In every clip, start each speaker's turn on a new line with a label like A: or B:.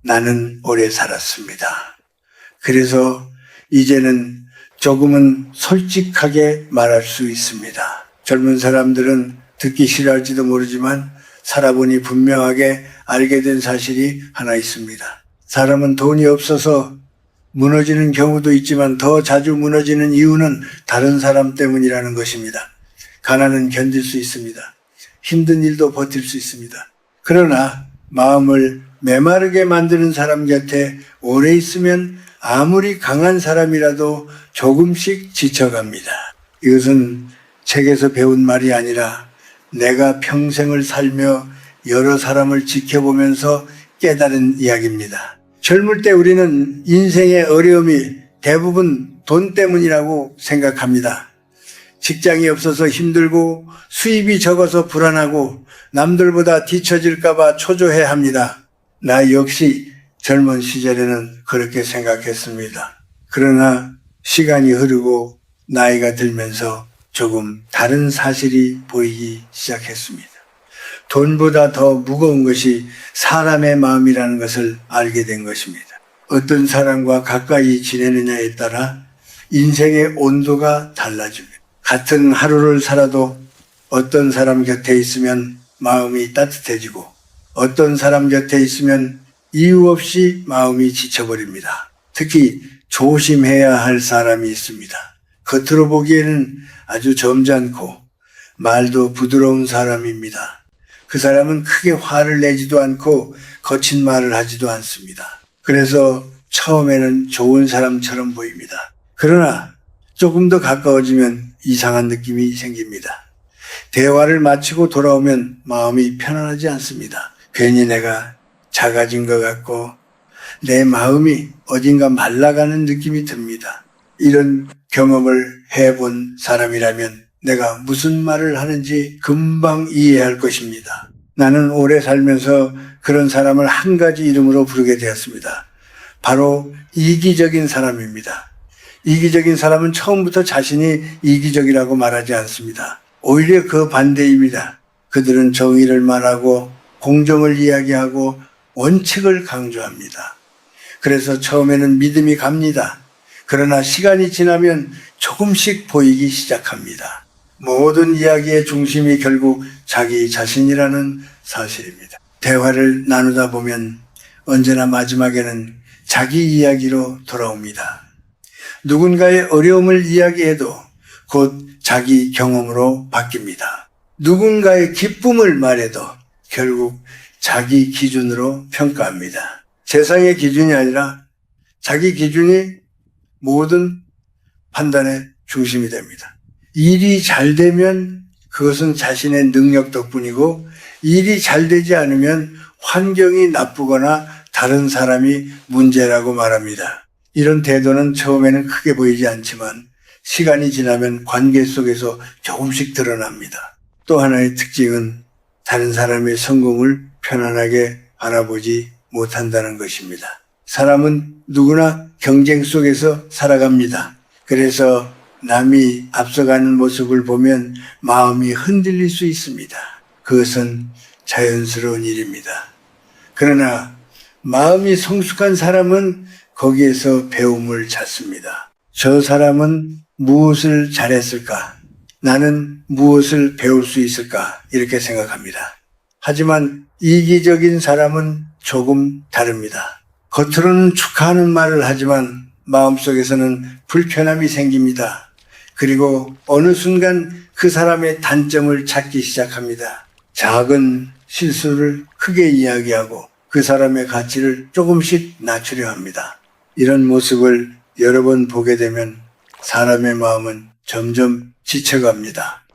A: 나는 오래 살았습니다. 그래서 이제는 조금은 솔직하게 말할 수 있습니다. 젊은 사람들은 듣기 싫어할지도 모르지만 살아보니 분명하게 알게 된 사실이 하나 있습니다. 사람은 돈이 없어서 무너지는 경우도 있지만 더 자주 무너지는 이유는 다른 사람 때문이라는 것입니다. 가난은 견딜 수 있습니다. 힘든 일도 버틸 수 있습니다. 그러나 마음을 메마르게 만드는 사람 곁에 오래 있으면 아무리 강한 사람이라도 조금씩 지쳐갑니다. 이것은 책에서 배운 말이 아니라 내가 평생을 살며 여러 사람을 지켜보면서 깨달은 이야기입니다. 젊을 때 우리는 인생의 어려움이 대부분 돈 때문이라고 생각합니다. 직장이 없어서 힘들고 수입이 적어서 불안하고 남들보다 뒤처질까봐 초조해합니다. 나 역시 젊은 시절에는 그렇게 생각했습니다. 그러나 시간이 흐르고 나이가 들면서 조금 다른 사실이 보이기 시작했습니다. 돈보다 더 무거운 것이 사람의 마음이라는 것을 알게 된 것입니다. 어떤 사람과 가까이 지내느냐에 따라 인생의 온도가 달라집니다. 같은 하루를 살아도 어떤 사람 곁에 있으면 마음이 따뜻해지고 어떤 사람 곁에 있으면 이유 없이 마음이 지쳐버립니다. 특히 조심해야 할 사람이 있습니다. 겉으로 보기에는 아주 점잖고 말도 부드러운 사람입니다. 그 사람은 크게 화를 내지도 않고 거친 말을 하지도 않습니다. 그래서 처음에는 좋은 사람처럼 보입니다. 그러나 조금 더 가까워지면 이상한 느낌이 생깁니다. 대화를 마치고 돌아오면 마음이 편안하지 않습니다. 괜히 내가 작아진 것 같고 내 마음이 어딘가 말라가는 느낌이 듭니다. 이런 경험을 해본 사람이라면 내가 무슨 말을 하는지 금방 이해할 것입니다. 나는 오래 살면서 그런 사람을 한 가지 이름으로 부르게 되었습니다. 바로 이기적인 사람입니다. 이기적인 사람은 처음부터 자신이 이기적이라고 말하지 않습니다. 오히려 그 반대입니다. 그들은 정의를 말하고 공정을 이야기하고 원칙을 강조합니다. 그래서 처음에는 믿음이 갑니다. 그러나 시간이 지나면 조금씩 보이기 시작합니다. 모든 이야기의 중심이 결국 자기 자신이라는 사실입니다. 대화를 나누다 보면 언제나 마지막에는 자기 이야기로 돌아옵니다. 누군가의 어려움을 이야기해도 곧 자기 경험으로 바뀝니다. 누군가의 기쁨을 말해도 결국 자기 기준으로 평가합니다. 세상의 기준이 아니라 자기 기준이 모든 판단의 중심이 됩니다. 일이 잘 되면 그것은 자신의 능력 덕분이고 일이 잘 되지 않으면 환경이 나쁘거나 다른 사람이 문제라고 말합니다. 이런 태도는 처음에는 크게 보이지 않지만 시간이 지나면 관계 속에서 조금씩 드러납니다. 또 하나의 특징은 다른 사람의 성공을 편안하게 바라보지 못한다는 것입니다. 사람은 누구나 경쟁 속에서 살아갑니다. 그래서 남이 앞서가는 모습을 보면 마음이 흔들릴 수 있습니다. 그것은 자연스러운 일입니다. 그러나 마음이 성숙한 사람은 거기에서 배움을 찾습니다. 저 사람은 무엇을 잘했을까? 나는 무엇을 배울 수 있을까? 이렇게 생각합니다. 하지만 이기적인 사람은 조금 다릅니다. 겉으로는 축하하는 말을 하지만 마음속에서는 불편함이 생깁니다. 그리고 어느 순간 그 사람의 단점을 찾기 시작합니다. 작은 실수를 크게 이야기하고 그 사람의 가치를 조금씩 낮추려 합니다. 이런 모습을 여러 번 보게 되면 사람의 마음은 점점 지쳐갑니다.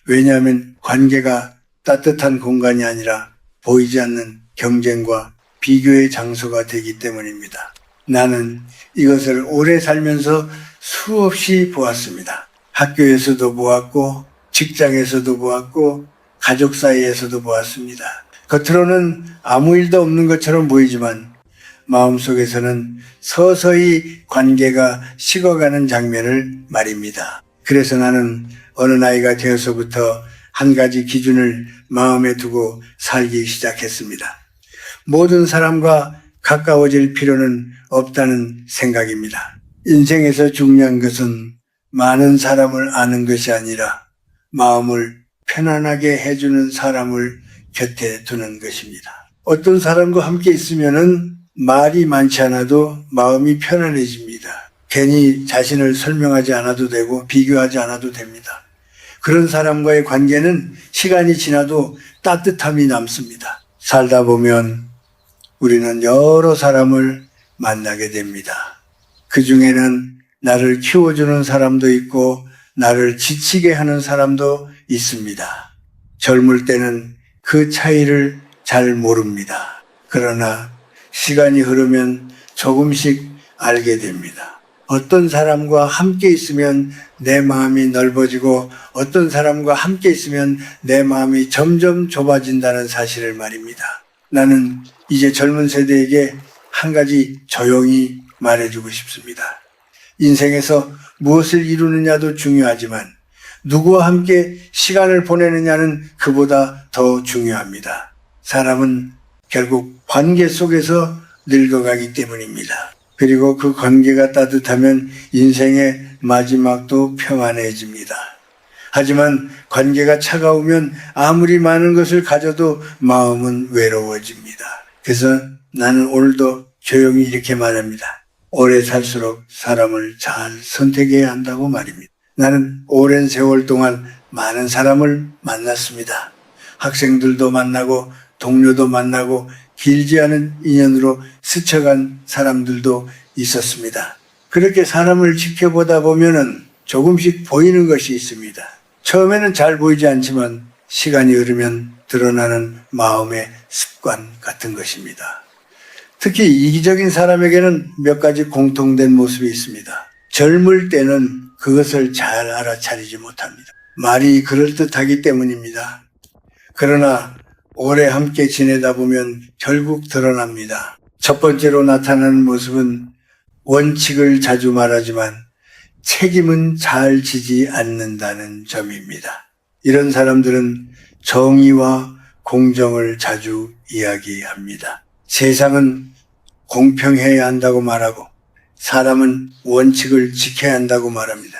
A: 왜냐하면 관계가 따뜻한 공간이 아니라 보이지 않는 경쟁과 비교의 장소가 되기 때문입니다. 나는 이것을 오래 살면서 수없이 보았습니다. 학교에서도 보았고 직장에서도 보았고 가족 사이에서도 보았습니다. 겉으로는 아무 일도 없는 것처럼 보이지만 마음속에서는 서서히 관계가 식어가는 장면을 말입니다. 그래서 나는 어느 나이가 되어서부터 한 가지 기준을 마음에 두고 살기 시작했습니다. 모든 사람과 가까워질 필요는 없다는 생각입니다. 인생에서 중요한 것은 많은 사람을 아는 것이 아니라 마음을 편안하게 해주는 사람을 곁에 두는 것입니다. 어떤 사람과 함께 있으면은 말이 많지 않아도 마음이 편안해집니다. 괜히 자신을 설명하지 않아도 되고 비교하지 않아도 됩니다. 그런 사람과의 관계는 시간이 지나도 따뜻함이 남습니다. 살다 보면 우리는 여러 사람을 만나게 됩니다. 그 중에는 나를 키워주는 사람도 있고 나를 지치게 하는 사람도 있습니다. 젊을 때는 그 차이를 잘 모릅니다. 그러나 시간이 흐르면 조금씩 알게 됩니다. 어떤 사람과 함께 있으면 내 마음이 넓어지고 어떤 사람과 함께 있으면 내 마음이 점점 좁아진다는 사실을 말입니다. 나는 이제 젊은 세대에게 한 가지 조용히 말해주고 싶습니다. 인생에서 무엇을 이루느냐도 중요하지만 누구와 함께 시간을 보내느냐는 그보다 더 중요합니다. 사람은 결국 관계 속에서 늙어가기 때문입니다. 그리고 그 관계가 따뜻하면 인생의 마지막도 평안해집니다. 하지만 관계가 차가우면 아무리 많은 것을 가져도 마음은 외로워집니다. 그래서 나는 오늘도 조용히 이렇게 말합니다. 오래 살수록 사람을 잘 선택해야 한다고 말입니다. 나는 오랜 세월 동안 많은 사람을 만났습니다. 학생들도 만나고 동료도 만나고 길지 않은 인연으로 스쳐간 사람들도 있었습니다. 그렇게 사람을 지켜보다 보면은 조금씩 보이는 것이 있습니다. 처음에는 잘 보이지 않지만 시간이 흐르면 드러나는 마음의 습관 같은 것입니다. 특히 이기적인 사람에게는 몇 가지 공통된 모습이 있습니다. 젊을 때는 그것을 잘 알아차리지 못합니다. 말이 그럴듯하기 때문입니다. 그러나 오래 함께 지내다 보면 결국 드러납니다. 첫 번째로 나타나는 모습은 원칙을 자주 말하지만 책임은 잘 지지 않는다는 점입니다. 이런 사람들은 정의와 공정을 자주 이야기합니다. 세상은 공평해야 한다고 말하고 사람은 원칙을 지켜야 한다고 말합니다.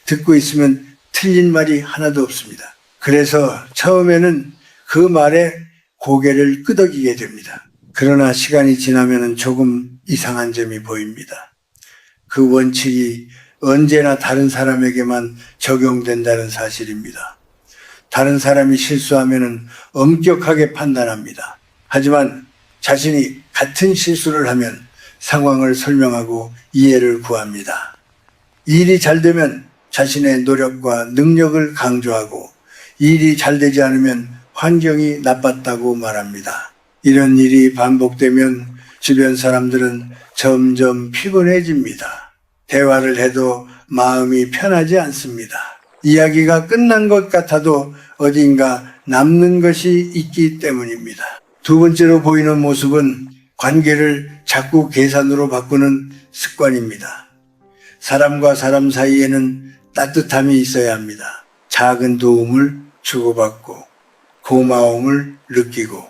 A: 듣고 있으면 틀린 말이 하나도 없습니다. 그래서 처음에는 그 말에 고개를 끄덕이게 됩니다. 그러나 시간이 지나면 조금 이상한 점이 보입니다. 그 원칙이 언제나 다른 사람에게만 적용된다는 사실입니다. 다른 사람이 실수하면 엄격하게 판단합니다. 하지만 자신이 같은 실수를 하면 상황을 설명하고 이해를 구합니다. 일이 잘 되면 자신의 노력과 능력을 강조하고 일이 잘 되지 않으면 환경이 나빴다고 말합니다. 이런 일이 반복되면 주변 사람들은 점점 피곤해집니다. 대화를 해도 마음이 편하지 않습니다. 이야기가 끝난 것 같아도 어딘가 남는 것이 있기 때문입니다. 두 번째로 보이는 모습은 관계를 자꾸 계산으로 바꾸는 습관입니다. 사람과 사람 사이에는 따뜻함이 있어야 합니다. 작은 도움을 주고받고 고마움을 느끼고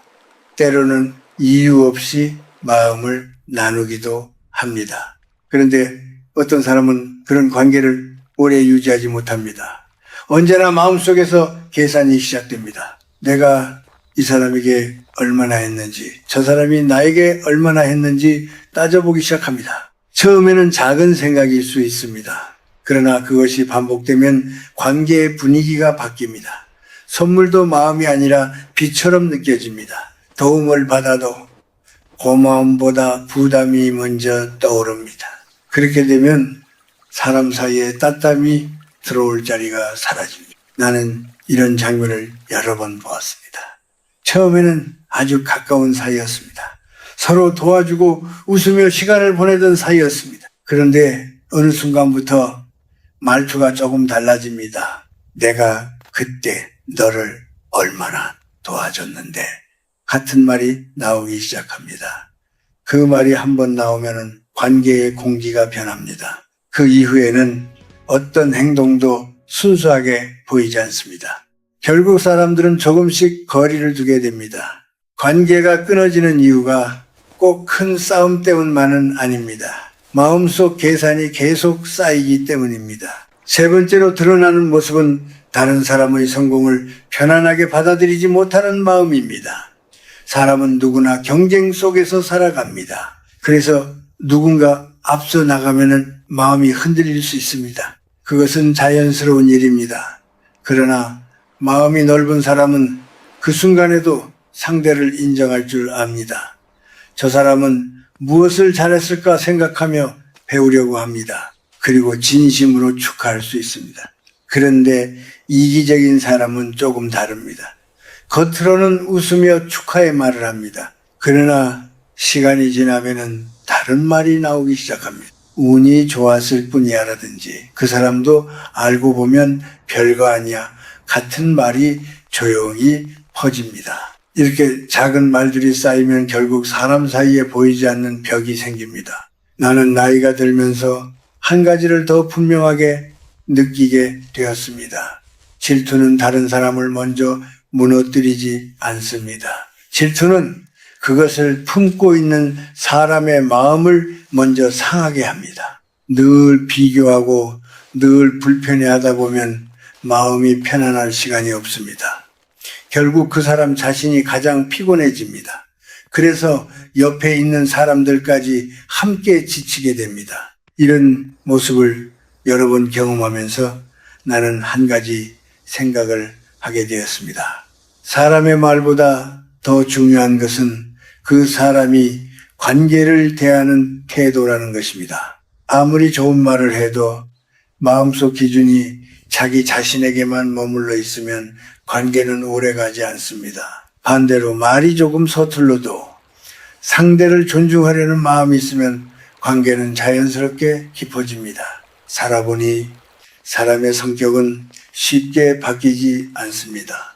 A: 때로는 이유 없이 마음을 나누기도 합니다. 그런데 어떤 사람은 그런 관계를 오래 유지하지 못합니다. 언제나 마음속에서 계산이 시작됩니다. 내가 이 사람에게 얼마나 했는지, 저 사람이 나에게 얼마나 했는지 따져보기 시작합니다. 처음에는 작은 생각일 수 있습니다. 그러나 그것이 반복되면 관계의 분위기가 바뀝니다. 선물도 마음이 아니라 비처럼 느껴집니다. 도움을 받아도 고마움보다 부담이 먼저 떠오릅니다. 그렇게 되면 사람 사이에 따뜻함이 들어올 자리가 사라집니다. 나는 이런 장면을 여러 번 보았습니다. 처음에는 아주 가까운 사이였습니다. 서로 도와주고 웃으며 시간을 보내던 사이였습니다. 그런데 어느 순간부터 말투가 조금 달라집니다. 내가 그때 너를 얼마나 도와줬는데 같은 말이 나오기 시작합니다. 그 말이 한번 나오면 관계의 공기가 변합니다. 그 이후에는 어떤 행동도 순수하게 보이지 않습니다. 결국 사람들은 조금씩 거리를 두게 됩니다. 관계가 끊어지는 이유가 꼭 큰 싸움 때문만은 아닙니다. 마음속 계산이 계속 쌓이기 때문입니다. 세 번째로 드러나는 모습은 다른 사람의 성공을 편안하게 받아들이지 못하는 마음입니다. 사람은 누구나 경쟁 속에서 살아갑니다. 그래서 누군가 앞서 나가면은 마음이 흔들릴 수 있습니다. 그것은 자연스러운 일입니다. 그러나 마음이 넓은 사람은 그 순간에도 상대를 인정할 줄 압니다. 저 사람은 무엇을 잘했을까 생각하며 배우려고 합니다. 그리고 진심으로 축하할 수 있습니다. 그런데 이기적인 사람은 조금 다릅니다. 겉으로는 웃으며 축하의 말을 합니다. 그러나 시간이 지나면은 다른 말이 나오기 시작합니다. 운이 좋았을 뿐이야라든지 그 사람도 알고 보면 별거 아니야 같은 말이 조용히 퍼집니다. 이렇게 작은 말들이 쌓이면 결국 사람 사이에 보이지 않는 벽이 생깁니다. 나는 나이가 들면서 한 가지를 더 분명하게 느끼게 되었습니다. 질투는 다른 사람을 먼저 무너뜨리지 않습니다. 질투는 그것을 품고 있는 사람의 마음을 먼저 상하게 합니다. 늘 비교하고 늘 불편해하다 보면 마음이 편안할 시간이 없습니다. 결국 그 사람 자신이 가장 피곤해집니다. 그래서 옆에 있는 사람들까지 함께 지치게 됩니다. 이런 모습을 여러 번 경험하면서 나는 한 가지 생각을 하게 되었습니다. 사람의 말보다 더 중요한 것은 그 사람이 관계를 대하는 태도라는 것입니다. 아무리 좋은 말을 해도 마음속 기준이 자기 자신에게만 머물러 있으면 관계는 오래가지 않습니다. 반대로 말이 조금 서툴러도 상대를 존중하려는 마음이 있으면 관계는 자연스럽게 깊어집니다. 살아보니 사람의 성격은 쉽게 바뀌지 않습니다.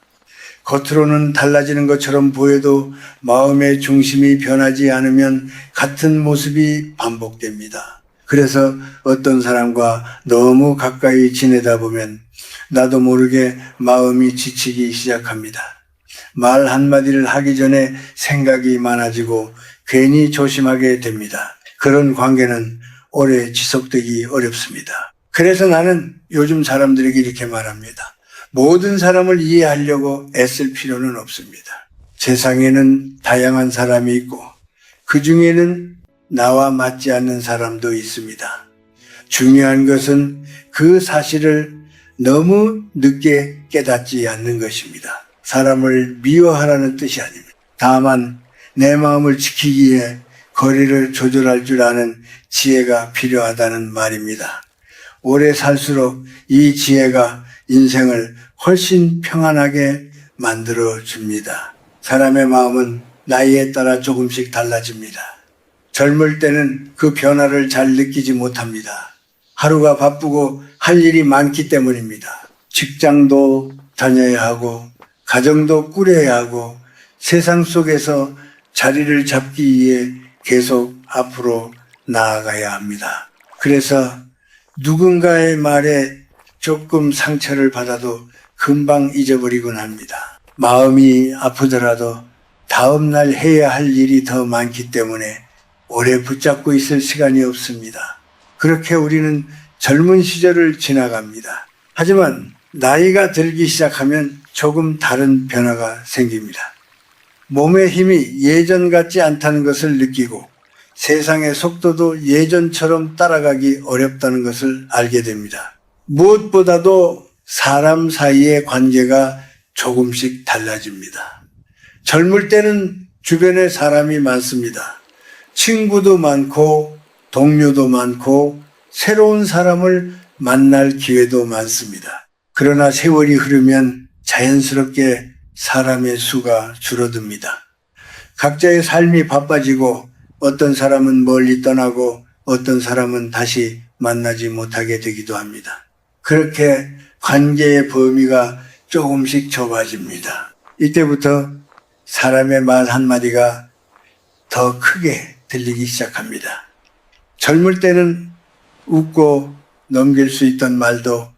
A: 겉으로는 달라지는 것처럼 보여도 마음의 중심이 변하지 않으면 같은 모습이 반복됩니다. 그래서 어떤 사람과 너무 가까이 지내다 보면 나도 모르게 마음이 지치기 시작합니다. 말 한마디를 하기 전에 생각이 많아지고 괜히 조심하게 됩니다. 그런 관계는 오래 지속되기 어렵습니다. 그래서 나는 요즘 사람들에게 이렇게 말합니다. 모든 사람을 이해하려고 애쓸 필요는 없습니다. 세상에는 다양한 사람이 있고 그 중에는 나와 맞지 않는 사람도 있습니다. 중요한 것은 그 사실을 너무 늦게 깨닫지 않는 것입니다. 사람을 미워하라는 뜻이 아닙니다. 다만 내 마음을 지키기 위해 거리를 조절할 줄 아는 지혜가 필요하다는 말입니다. 오래 살수록 이 지혜가 인생을 훨씬 평안하게 만들어 줍니다. 사람의 마음은 나이에 따라 조금씩 달라집니다. 젊을 때는 그 변화를 잘 느끼지 못합니다. 하루가 바쁘고 할 일이 많기 때문입니다. 직장도 다녀야 하고 가정도 꾸려야 하고 세상 속에서 자리를 잡기 위해 계속 앞으로 나아가야 합니다. 그래서 누군가의 말에 조금 상처를 받아도 금방 잊어버리곤 합니다. 마음이 아프더라도 다음날 해야 할 일이 더 많기 때문에 오래 붙잡고 있을 시간이 없습니다. 그렇게 우리는 젊은 시절을 지나갑니다. 하지만 나이가 들기 시작하면 조금 다른 변화가 생깁니다. 몸의 힘이 예전 같지 않다는 것을 느끼고 세상의 속도도 예전처럼 따라가기 어렵다는 것을 알게 됩니다. 무엇보다도 사람 사이의 관계가 조금씩 달라집니다. 젊을 때는 주변에 사람이 많습니다. 친구도 많고 동료도 많고 새로운 사람을 만날 기회도 많습니다. 그러나 세월이 흐르면 자연스럽게 사람의 수가 줄어듭니다. 각자의 삶이 바빠지고 어떤 사람은 멀리 떠나고 어떤 사람은 다시 만나지 못하게 되기도 합니다. 그렇게 관계의 범위가 조금씩 좁아집니다. 이때부터 사람의 말 한마디가 더 크게 들리기 시작합니다. 젊을 때는 웃고 넘길 수 있던 말도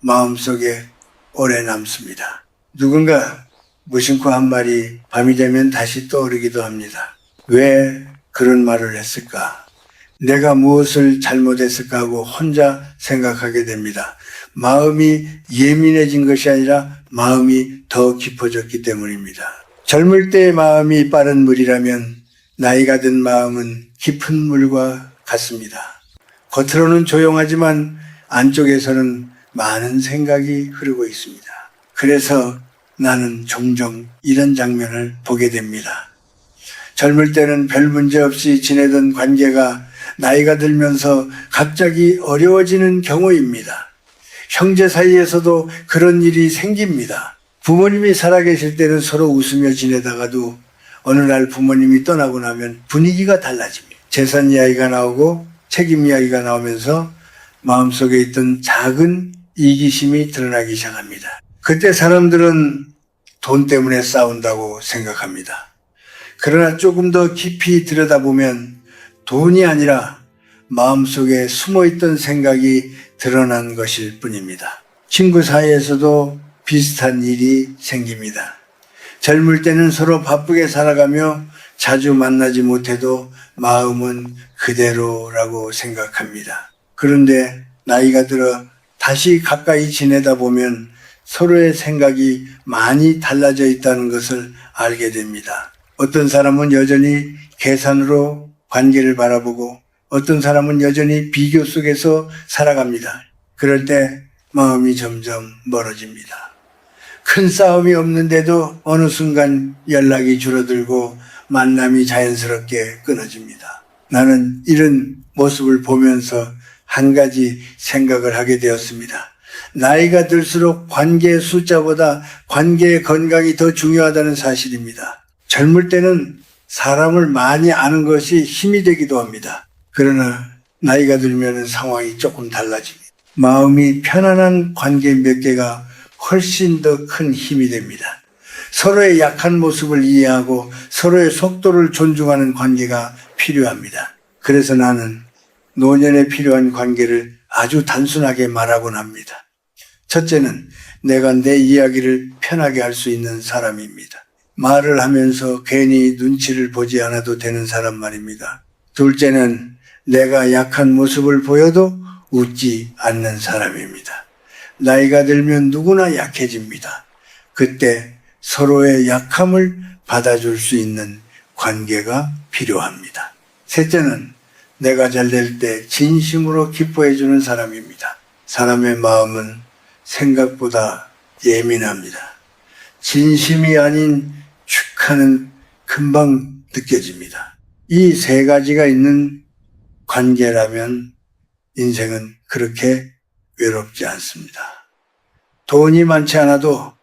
A: 마음속에 오래 남습니다. 누군가 무심코 한 말이 밤이 되면 다시 떠오르기도 합니다. 왜 그런 말을 했을까? 내가 무엇을 잘못했을까 하고 혼자 생각하게 됩니다. 마음이 예민해진 것이 아니라 마음이 더 깊어졌기 때문입니다. 젊을 때의 마음이 빠른 물이라면 나이가 든 마음은 깊은 물과 같습니다. 겉으로는 조용하지만 안쪽에서는 많은 생각이 흐르고 있습니다. 그래서 나는 종종 이런 장면을 보게 됩니다. 젊을 때는 별 문제 없이 지내던 관계가 나이가 들면서 갑자기 어려워지는 경우입니다. 형제 사이에서도 그런 일이 생깁니다. 부모님이 살아계실 때는 서로 웃으며 지내다가도 어느 날 부모님이 떠나고 나면 분위기가 달라집니다. 재산 이야기가 나오고 책임 이야기가 나오면서 마음속에 있던 작은 이기심이 드러나기 시작합니다. 그때 사람들은 돈 때문에 싸운다고 생각합니다. 그러나 조금 더 깊이 들여다보면 돈이 아니라 마음속에 숨어있던 생각이 드러난 것일 뿐입니다. 친구 사이에서도 비슷한 일이 생깁니다. 젊을 때는 서로 바쁘게 살아가며 자주 만나지 못해도 마음은 그대로라고 생각합니다. 그런데 나이가 들어 다시 가까이 지내다 보면 서로의 생각이 많이 달라져 있다는 것을 알게 됩니다. 어떤 사람은 여전히 계산으로 관계를 바라보고 어떤 사람은 여전히 비교 속에서 살아갑니다. 그럴 때 마음이 점점 멀어집니다. 큰 싸움이 없는데도 어느 순간 연락이 줄어들고 만남이 자연스럽게 끊어집니다. 나는 이런 모습을 보면서 한 가지 생각을 하게 되었습니다. 나이가 들수록 관계의 숫자보다 관계의 건강이 더 중요하다는 사실입니다. 젊을 때는 사람을 많이 아는 것이 힘이 되기도 합니다. 그러나 나이가 들면 상황이 조금 달라집니다. 마음이 편안한 관계 몇 개가 훨씬 더 큰 힘이 됩니다. 서로의 약한 모습을 이해하고 서로의 속도를 존중하는 관계가 필요합니다. 그래서 나는 노년에 필요한 관계를 아주 단순하게 말하곤 합니다. 첫째는 내가 내 이야기를 편하게 할 수 있는 사람입니다. 말을 하면서 괜히 눈치를 보지 않아도 되는 사람 말입니다. 둘째는 내가 약한 모습을 보여도 웃지 않는 사람입니다. 나이가 들면 누구나 약해집니다. 그때 서로의 약함을 받아줄 수 있는 관계가 필요합니다. 셋째는 내가 잘 될 때 진심으로 기뻐해 주는 사람입니다. 사람의 마음은 생각보다 예민합니다. 진심이 아닌 축하는 금방 느껴집니다. 이 세 가지가 있는 관계라면 인생은 그렇게 외롭지 않습니다. 돈이 많지 않아도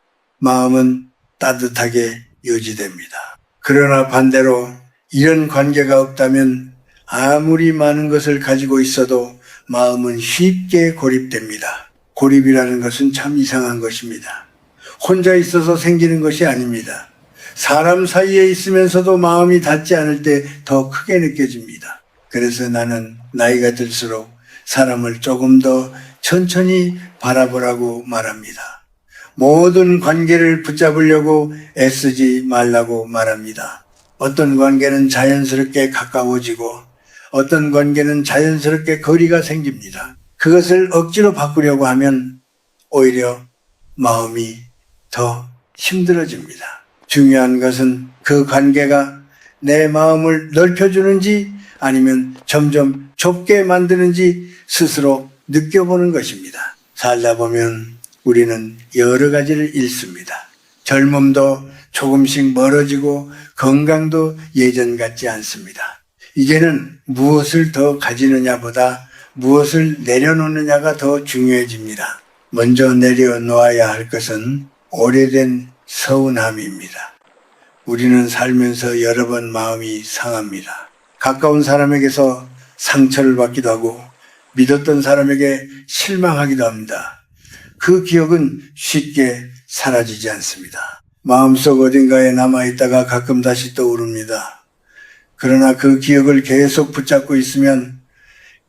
A: 마음은 따뜻하게 유지됩니다. 그러나 반대로 이런 관계가 없다면 아무리 많은 것을 가지고 있어도 마음은 쉽게 고립됩니다. 고립이라는 것은 참 이상한 것입니다. 혼자 있어서 생기는 것이 아닙니다. 사람 사이에 있으면서도 마음이 닿지 않을 때 더 크게 느껴집니다. 그래서 나는 나이가 들수록 사람을 조금 더 천천히 바라보라고 말합니다. 모든 관계를 붙잡으려고 애쓰지 말라고 말합니다. 어떤 관계는 자연스럽게 가까워지고 어떤 관계는 자연스럽게 거리가 생깁니다. 그것을 억지로 바꾸려고 하면 오히려 마음이 더 힘들어집니다. 중요한 것은 그 관계가 내 마음을 넓혀주는지 아니면 점점 좁게 만드는지 스스로 느껴보는 것입니다. 살다 보면 우리는 여러 가지를 잃습니다. 젊음도 조금씩 멀어지고 건강도 예전 같지 않습니다. 이제는 무엇을 더 가지느냐보다 무엇을 내려놓느냐가 더 중요해집니다. 먼저 내려놓아야 할 것은 오래된 서운함입니다. 우리는 살면서 여러 번 마음이 상합니다. 가까운 사람에게서 상처를 받기도 하고 믿었던 사람에게 실망하기도 합니다. 그 기억은 쉽게 사라지지 않습니다. 마음속 어딘가에 남아있다가 가끔 다시 떠오릅니다. 그러나 그 기억을 계속 붙잡고 있으면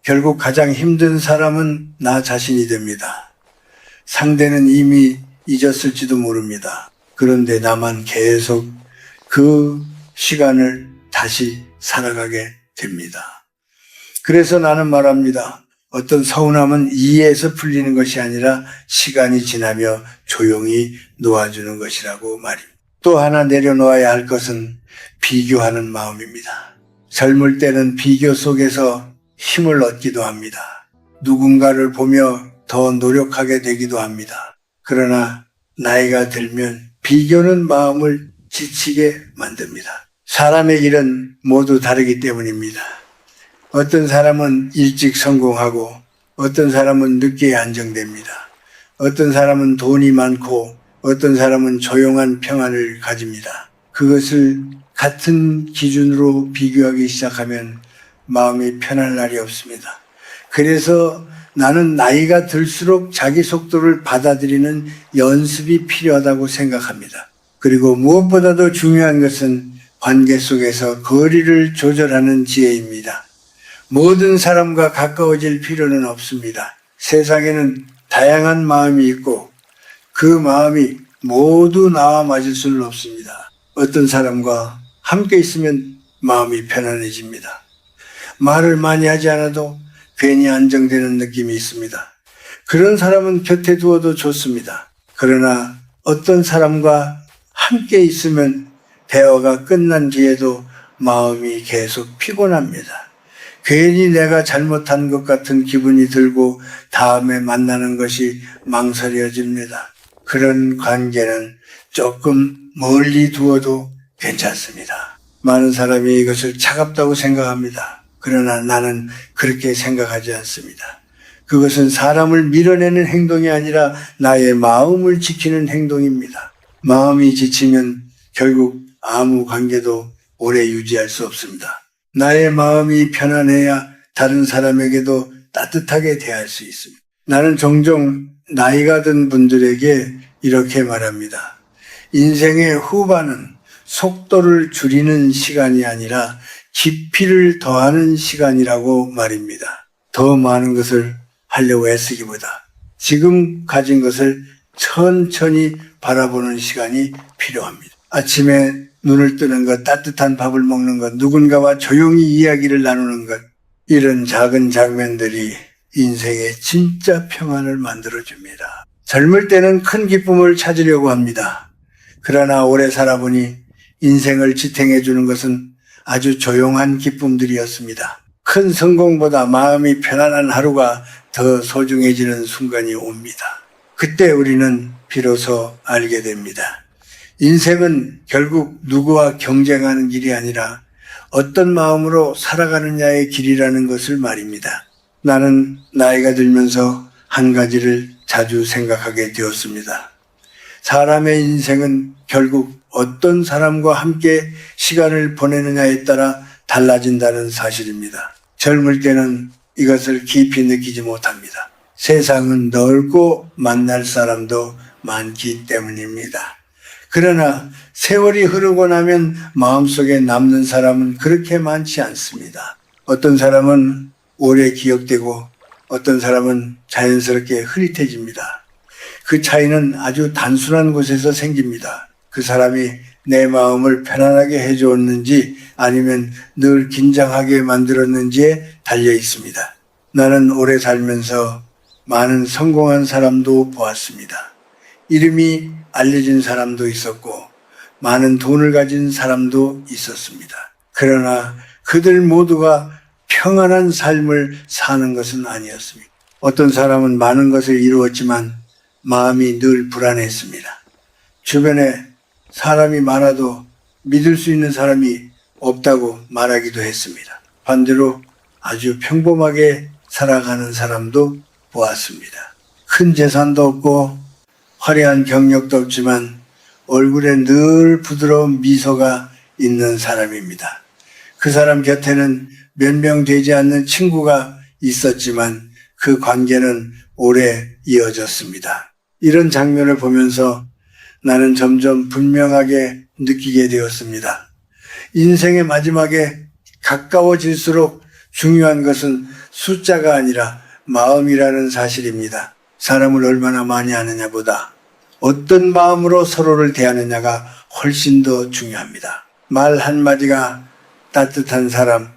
A: 결국 가장 힘든 사람은 나 자신이 됩니다. 상대는 이미 잊었을지도 모릅니다. 그런데 나만 계속 그 시간을 다시 살아가게 됩니다. 그래서 나는 말합니다. 어떤 서운함은 이해해서 풀리는 것이 아니라 시간이 지나며 조용히 놓아주는 것이라고 말입니다. 또 하나 내려놓아야 할 것은 비교하는 마음입니다. 젊을 때는 비교 속에서 힘을 얻기도 합니다. 누군가를 보며 더 노력하게 되기도 합니다. 그러나 나이가 들면 비교는 마음을 지치게 만듭니다. 사람의 길은 모두 다르기 때문입니다. 어떤 사람은 일찍 성공하고 어떤 사람은 늦게 안정됩니다. 어떤 사람은 돈이 많고 어떤 사람은 조용한 평안을 가집니다. 그것을 같은 기준으로 비교하기 시작하면 마음이 편할 날이 없습니다. 그래서 나는 나이가 들수록 자기 속도를 받아들이는 연습이 필요하다고 생각합니다. 그리고 무엇보다도 중요한 것은 관계 속에서 거리를 조절하는 지혜입니다. 모든 사람과 가까워질 필요는 없습니다. 세상에는 다양한 마음이 있고 그 마음이 모두 나와 맞을 수는 없습니다. 어떤 사람과 함께 있으면 마음이 편안해집니다. 말을 많이 하지 않아도 괜히 안정되는 느낌이 있습니다. 그런 사람은 곁에 두어도 좋습니다. 그러나 어떤 사람과 함께 있으면 대화가 끝난 뒤에도 마음이 계속 피곤합니다. 괜히 내가 잘못한 것 같은 기분이 들고 다음에 만나는 것이 망설여집니다. 그런 관계는 조금 멀리 두어도 괜찮습니다. 많은 사람이 이것을 차갑다고 생각합니다. 그러나 나는 그렇게 생각하지 않습니다. 그것은 사람을 밀어내는 행동이 아니라 나의 마음을 지키는 행동입니다. 마음이 지치면 결국 아무 관계도 오래 유지할 수 없습니다. 나의 마음이 편안해야 다른 사람에게도 따뜻하게 대할 수 있습니다. 나는 종종 나이가 든 분들에게 이렇게 말합니다. 인생의 후반은 속도를 줄이는 시간이 아니라 깊이를 더하는 시간이라고 말입니다. 더 많은 것을 하려고 애쓰기보다 지금 가진 것을 천천히 바라보는 시간이 필요합니다. 아침에 눈을 뜨는 것, 따뜻한 밥을 먹는 것, 누군가와 조용히 이야기를 나누는 것, 이런 작은 장면들이 인생의 진짜 평안을 만들어줍니다. 젊을 때는 큰 기쁨을 찾으려고 합니다. 그러나 오래 살아보니 인생을 지탱해 주는 것은 아주 조용한 기쁨들이었습니다. 큰 성공보다 마음이 편안한 하루가 더 소중해지는 순간이 옵니다. 그때 우리는 비로소 알게 됩니다. 인생은 결국 누구와 경쟁하는 길이 아니라 어떤 마음으로 살아가느냐의 길이라는 것을 말입니다. 나는 나이가 들면서 한 가지를 자주 생각하게 되었습니다. 사람의 인생은 결국 어떤 사람과 함께 시간을 보내느냐에 따라 달라진다는 사실입니다. 젊을 때는 이것을 깊이 느끼지 못합니다. 세상은 넓고 만날 사람도 많기 때문입니다. 그러나 세월이 흐르고 나면 마음속에 남는 사람은 그렇게 많지 않습니다. 어떤 사람은 오래 기억되고 어떤 사람은 자연스럽게 흐릿해집니다. 그 차이는 아주 단순한 곳에서 생깁니다. 그 사람이 내 마음을 편안하게 해주었는지 아니면 늘 긴장하게 만들었는지에 달려 있습니다. 나는 오래 살면서 많은 성공한 사람도 보았습니다. 이름이 알려진 사람도 있었고 많은 돈을 가진 사람도 있었습니다. 그러나 그들 모두가 평안한 삶을 사는 것은 아니었습니다. 어떤 사람은 많은 것을 이루었지만 마음이 늘 불안했습니다. 주변에 사람이 많아도 믿을 수 있는 사람이 없다고 말하기도 했습니다. 반대로 아주 평범하게 살아가는 사람도 보았습니다. 큰 재산도 없고 화려한 경력도 없지만 얼굴에 늘 부드러운 미소가 있는 사람입니다. 그 사람 곁에는 몇 명 되지 않는 친구가 있었지만 그 관계는 오래 이어졌습니다. 이런 장면을 보면서 나는 점점 분명하게 느끼게 되었습니다. 인생의 마지막에 가까워질수록 중요한 것은 숫자가 아니라 마음이라는 사실입니다. 사람을 얼마나 많이 아느냐보다 어떤 마음으로 서로를 대하느냐가 훨씬 더 중요합니다. 말 한마디가 따뜻한 사람,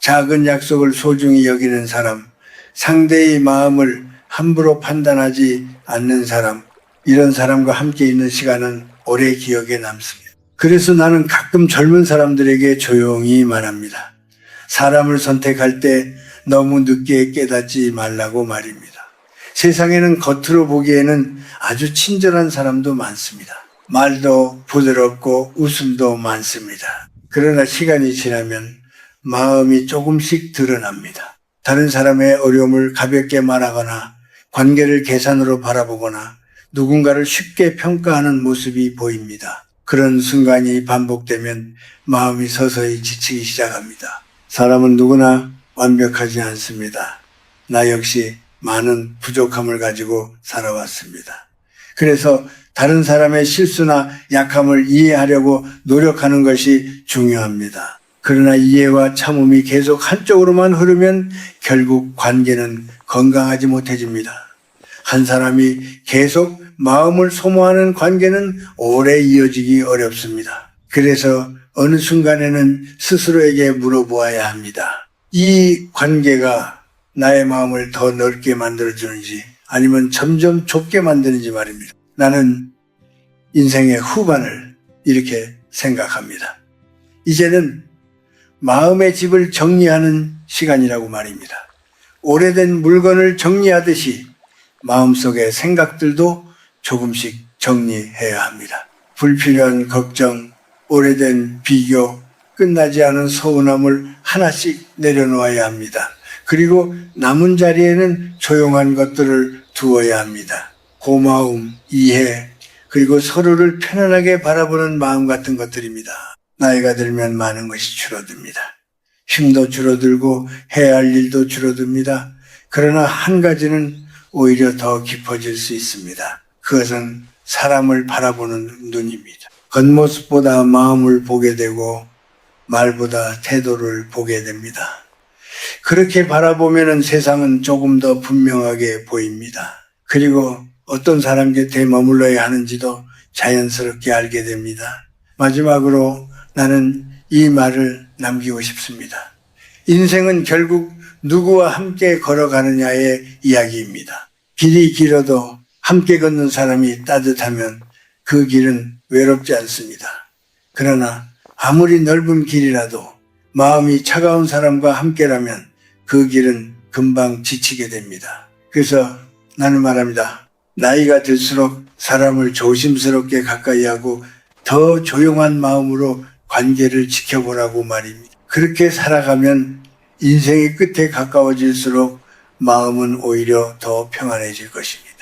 A: 작은 약속을 소중히 여기는 사람, 상대의 마음을 함부로 판단하지 않는 사람, 이런 사람과 함께 있는 시간은 오래 기억에 남습니다. 그래서 나는 가끔 젊은 사람들에게 조용히 말합니다. 사람을 선택할 때 너무 늦게 깨닫지 말라고 말입니다. 세상에는 겉으로 보기에는 아주 친절한 사람도 많습니다. 말도 부드럽고 웃음도 많습니다. 그러나 시간이 지나면 마음이 조금씩 드러납니다. 다른 사람의 어려움을 가볍게 말하거나 관계를 계산으로 바라보거나 누군가를 쉽게 평가하는 모습이 보입니다. 그런 순간이 반복되면 마음이 서서히 지치기 시작합니다. 사람은 누구나 완벽하지 않습니다. 나 역시 많은 부족함을 가지고 살아왔습니다. 그래서 다른 사람의 실수나 약함을 이해하려고 노력하는 것이 중요합니다. 그러나 이해와 참음이 계속 한쪽으로만 흐르면 결국 관계는 건강하지 못해집니다. 한 사람이 계속 마음을 소모하는 관계는 오래 이어지기 어렵습니다. 그래서 어느 순간에는 스스로에게 물어보아야 합니다. 이 관계가 나의 마음을 더 넓게 만들어주는지 아니면 점점 좁게 만드는지 말입니다. 나는 인생의 후반을 이렇게 생각합니다. 이제는 마음의 집을 정리하는 시간이라고 말입니다. 오래된 물건을 정리하듯이 마음속의 생각들도 조금씩 정리해야 합니다. 불필요한 걱정, 오래된 비교, 끝나지 않은 서운함을 하나씩 내려놓아야 합니다. 그리고 남은 자리에는 조용한 것들을 두어야 합니다. 고마움, 이해, 그리고 서로를 편안하게 바라보는 마음 같은 것들입니다. 나이가 들면 많은 것이 줄어듭니다. 힘도 줄어들고 해야 할 일도 줄어듭니다. 그러나 한 가지는 오히려 더 깊어질 수 있습니다. 그것은 사람을 바라보는 눈입니다. 겉모습보다 마음을 보게 되고 말보다 태도를 보게 됩니다. 그렇게 바라보면 세상은 조금 더 분명하게 보입니다. 그리고 어떤 사람 곁에 머물러야 하는지도 자연스럽게 알게 됩니다. 마지막으로 나는 이 말을 남기고 싶습니다. 인생은 결국 누구와 함께 걸어가느냐의 이야기입니다. 길이 길어도 함께 걷는 사람이 따뜻하면 그 길은 외롭지 않습니다. 그러나 아무리 넓은 길이라도 마음이 차가운 사람과 함께라면 그 길은 금방 지치게 됩니다. 그래서 나는 말합니다. 나이가 들수록 사람을 조심스럽게 가까이 하고 더 조용한 마음으로 관계를 지켜보라고 말입니다. 그렇게 살아가면 인생의 끝에 가까워질수록 마음은 오히려 더 평안해질 것입니다.